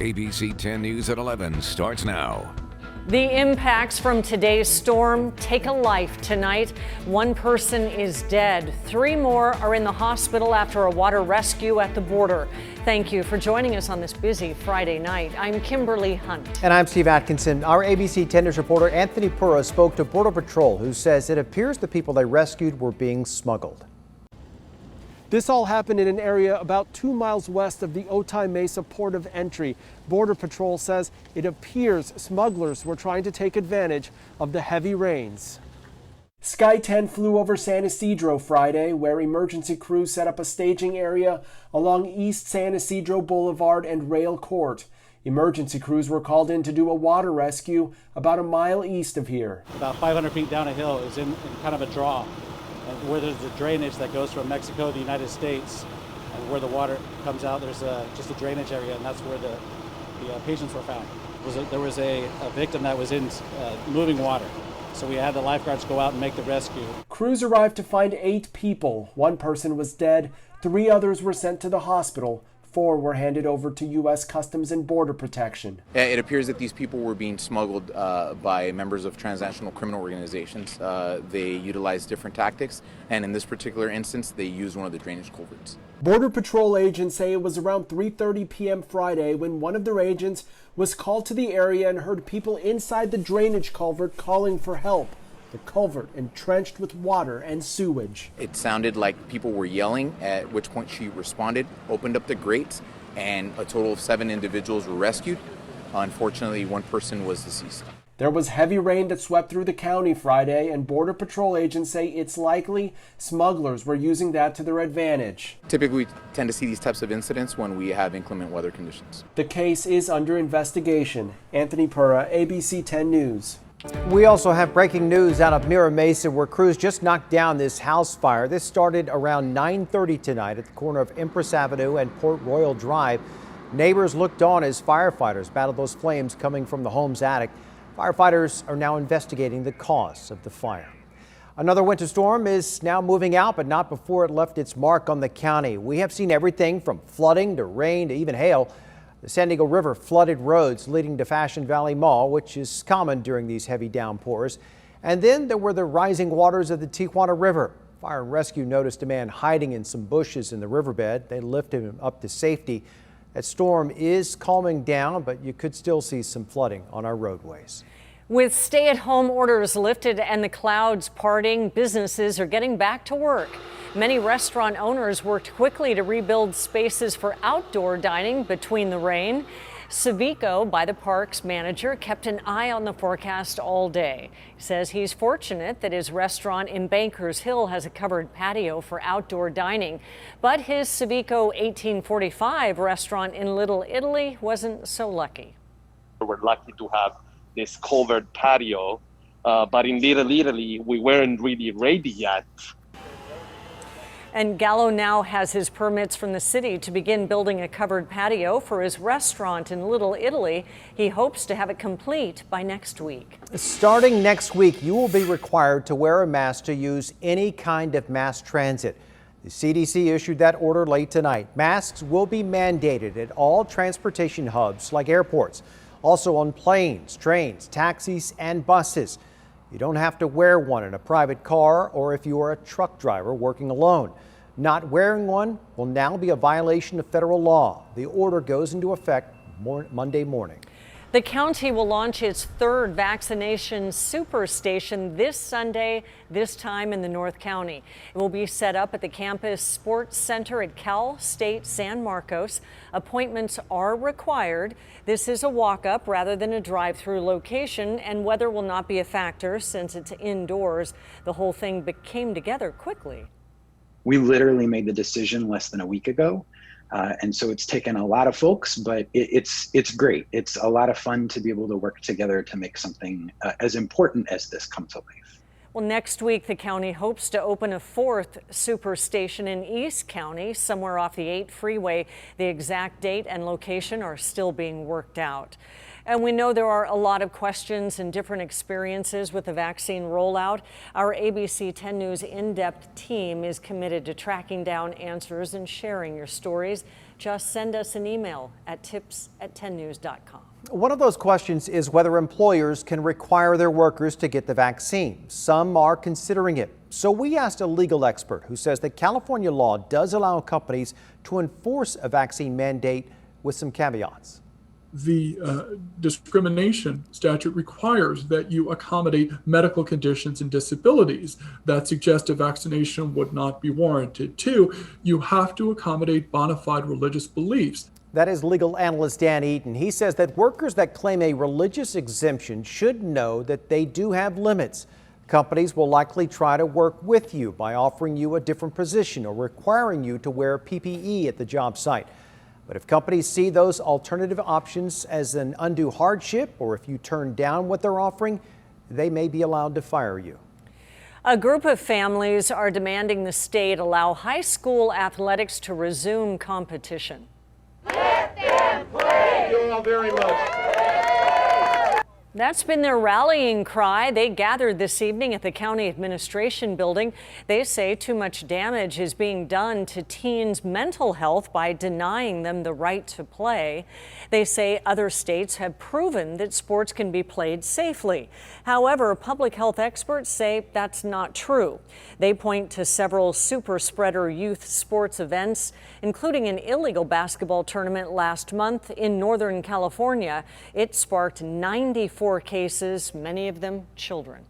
ABC 10 News at 11 starts now. The impacts from today's storm take a life tonight. One person is dead. 3 more are in the hospital after a water rescue at the border. Thank you for joining us on this busy Friday night. I'm Kimberly Hunt. And I'm Steve Atkinson. Our ABC 10 News reporter Anthony Pura spoke to Border Patrol, who says it appears the people they rescued were being smuggled. This all happened in an area about 2 miles west of the Otay Mesa port of entry. Border Patrol says it appears smugglers were trying to take advantage of the heavy rains. Sky 10 flew over San Ysidro Friday, where emergency crews set up a staging area along East San Ysidro Boulevard and Rail Court. Emergency crews were called in to do a water rescue about a mile east of here. About 500 feet down a hill is in kind of a draw, and where there's the drainage that goes from Mexico to the United States, and where the water comes out, there's just a drainage area, and that's where the patients were found. There was a victim that was in moving water, so we had the lifeguards go out and make the rescue. Crews arrived to find 8 people. 1 person was dead. 3 others were sent to the hospital. 4 were handed over to U.S. Customs and Border Protection. It appears that these people were being smuggled by members of transnational criminal organizations. They utilized different tactics, and in this particular instance, they used one of the drainage culverts. Border Patrol agents say it was around 3:30 p.m. Friday when one of their agents was called to the area and heard people inside the drainage culvert calling for help. The culvert entrenched with water and sewage. It sounded like people were yelling, at which point she responded, opened up the grates, and a total of 7 individuals were rescued. Unfortunately, 1 person was deceased. There was heavy rain that swept through the county Friday, and Border Patrol agents say it's likely smugglers were using that to their advantage. Typically, we tend to see these types of incidents when we have inclement weather conditions. The case is under investigation. Anthony Pura, ABC 10 News. We also have breaking news out of Mira Mesa, where crews just knocked down this house fire. This started around 9:30 tonight at the corner of Empress Avenue and Port Royal Drive. Neighbors looked on as firefighters battled those flames coming from the home's attic. Firefighters are now investigating the cause of the fire. Another winter storm is now moving out, but not before it left its mark on the county. We have seen everything from flooding to rain to even hail. The San Diego River flooded roads leading to Fashion Valley Mall, which is common during these heavy downpours. And then there were the rising waters of the Tijuana River. Fire and Rescue noticed a man hiding in some bushes in the riverbed. They lifted him up to safety. That storm is calming down, but you could still see some flooding on our roadways. With stay-at-home orders lifted and the clouds parting, businesses are getting back to work. Many restaurant owners worked quickly to rebuild spaces for outdoor dining between the rain. Savico, by the park's manager, kept an eye on the forecast all day. He says he's fortunate that his restaurant in Bankers Hill has a covered patio for outdoor dining. But his Savico 1845 restaurant in Little Italy wasn't so lucky. We're lucky to have this covered patio, but in Little Italy, we weren't really ready yet. And Gallo now has his permits from the city to begin building a covered patio for his restaurant in Little Italy. He hopes to have it complete by next week. Starting next week, you will be required to wear a mask to use any kind of mass transit. The CDC issued that order late tonight. Masks will be mandated at all transportation hubs like airports, also on planes, trains, taxis, and buses. You don't have to wear one in a private car or if you are a truck driver working alone. Not wearing one will now be a violation of federal law. The order goes into effect Monday morning. The county will launch its 3rd vaccination super station this Sunday, this time in the North County. It will be set up at the campus sports center at Cal State San Marcos. Appointments are required. This is a walk-up rather than a drive-through location, and weather will not be a factor since it's indoors. The whole thing came together quickly. We literally made the decision less than a week ago. And so it's taken a lot of folks, but it's great. It's a lot of fun to be able to work together to make something as important as this come to life. Well, next week, the county hopes to open a 4th super station in East County, somewhere off the 8 freeway. The exact date and location are still being worked out. And we know there are a lot of questions and different experiences with the vaccine rollout. Our ABC 10 News in-depth team is committed to tracking down answers and sharing your stories. Just send us an email at tips@10news.com. One of those questions is whether employers can require their workers to get the vaccine. Some are considering it. So we asked a legal expert who says that California law does allow companies to enforce a vaccine mandate with some caveats. The discrimination statute requires that you accommodate medical conditions and disabilities that suggest a vaccination would not be warranted. Two, you have to accommodate bona fide religious beliefs. That is legal analyst Dan Eaton. He says that workers that claim a religious exemption should know that they do have limits. Companies will likely try to work with you by offering you a different position or requiring you to wear PPE at the job site. But if companies see those alternative options as an undue hardship, or if you turn down what they're offering, they may be allowed to fire you. A group of families are demanding the state allow high school athletics to resume competition. Let them play! Thank you all very much. That's been their rallying cry. They gathered this evening at the county administration building. They say too much damage is being done to teens' mental health by denying them the right to play. They say other states have proven that sports can be played safely. However, public health experts say that's not true. They point to several super spreader youth sports events, including an illegal basketball tournament last month in Northern California. It sparked 94 cases, many of them children.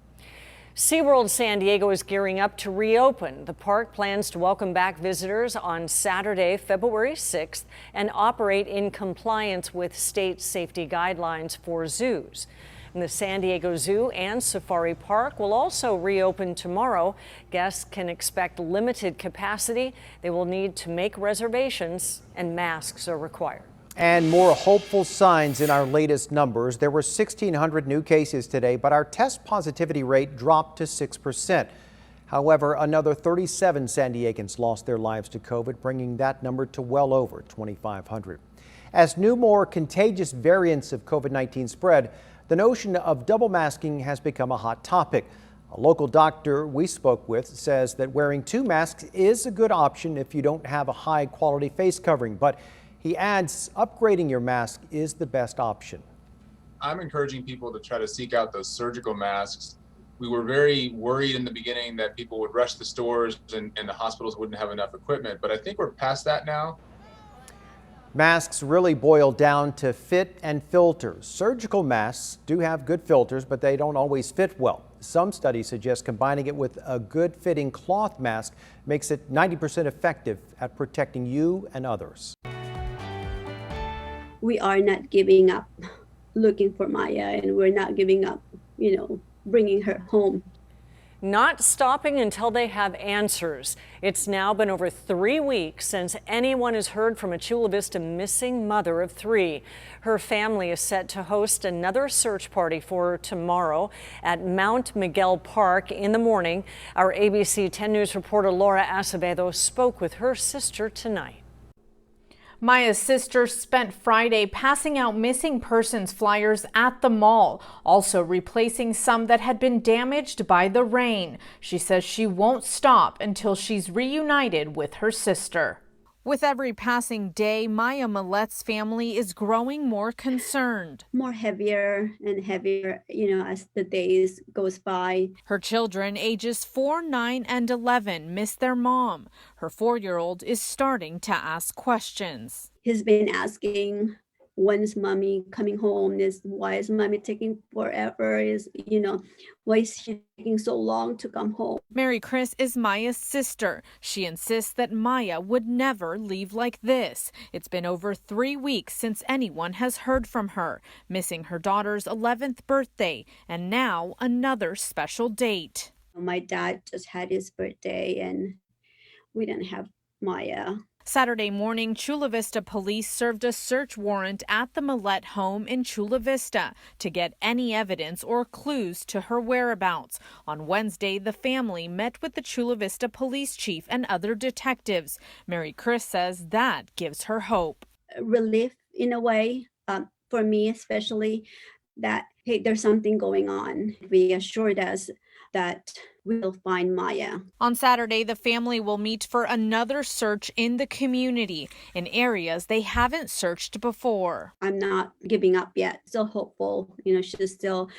SeaWorld San Diego is gearing up to reopen. The park plans to welcome back visitors on Saturday, February 6th, and operate in compliance with state safety guidelines for zoos. And the San Diego Zoo and Safari Park will also reopen tomorrow. Guests can expect limited capacity. They will need to make reservations, and masks are required. And more hopeful signs in our latest numbers. There were 1,600 new cases today, but our test positivity rate dropped to 6%. However, another 37 San Diegans lost their lives to COVID, bringing that number to well over 2,500. As new, more contagious variants of COVID-19 spread, the notion of double masking has become a hot topic. A local doctor we spoke with says that wearing 2 masks is a good option if you don't have a high-quality face covering, but he adds upgrading your mask is the best option. I'm encouraging people to try to seek out those surgical masks. We were very worried in the beginning that people would rush the stores and the hospitals wouldn't have enough equipment, but I think we're past that now. Masks really boil down to fit and filters. Surgical masks do have good filters, but they don't always fit well. Some studies suggest combining it with a good fitting cloth mask makes it 90% effective at protecting you and others. We are not giving up looking for Maya, and we're not giving up, bringing her home. Not stopping until they have answers. It's now been over 3 weeks since anyone has heard from a Chula Vista missing mother of 3. Her family is set to host another search party for her tomorrow at Mount Miguel Park in the morning. Our ABC 10 News reporter Laura Acevedo spoke with her sister tonight. Maya's sister spent Friday passing out missing persons flyers at the mall, also replacing some that had been damaged by the rain. She says she won't stop until she's reunited with her sister. With every passing day, Maya Millete's family is growing more concerned. More heavier and heavier, as the days goes by. Her children, ages 4, 9, and 11, miss their mom. Her 4-year-old is starting to ask questions. He's been asking, when's mommy coming home? Why is mommy taking forever? Why is she taking so long to come home? Mary Chris is Maya's sister. She insists that Maya would never leave like this. It's been over 3 weeks since anyone has heard from her, missing her daughter's 11th birthday and now another special date. My dad just had his birthday and we didn't have Maya. Saturday morning, Chula Vista police served a search warrant at the Millete home in Chula Vista to get any evidence or clues to her whereabouts. On Wednesday, the family met with the Chula Vista police chief and other detectives. Mary Chris says that gives her hope. Relief in a way, for me especially, that, hey, there's something going on. They assured us that we'll find Maya. On Saturday, the family will meet for another search in the community in areas they haven't searched before. I'm not giving up yet. Still hopeful. She's still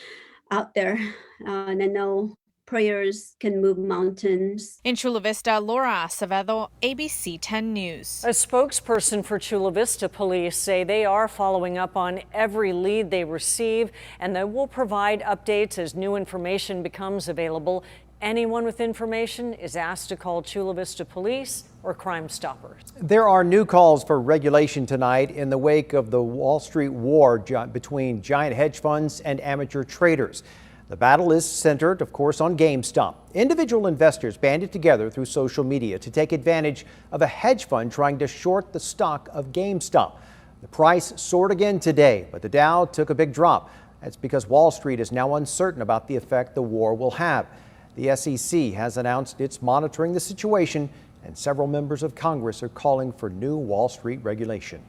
out there. And I know prayers can move mountains. In Chula Vista, Laura Acevedo, ABC 10 News. A spokesperson for Chula Vista police say they are following up on every lead they receive, and they will provide updates as new information becomes available. Anyone with information is asked to call Chula Vista Police or Crime Stoppers. There are new calls for regulation tonight in the wake of the Wall Street war between giant hedge funds and amateur traders. The battle is centered, of course, on GameStop. Individual investors banded together through social media to take advantage of a hedge fund trying to short the stock of GameStop. The price soared again today, but the Dow took a big drop. That's because Wall Street is now uncertain about the effect the war will have. The SEC has announced it's monitoring the situation, and several members of Congress are calling for new Wall Street regulation.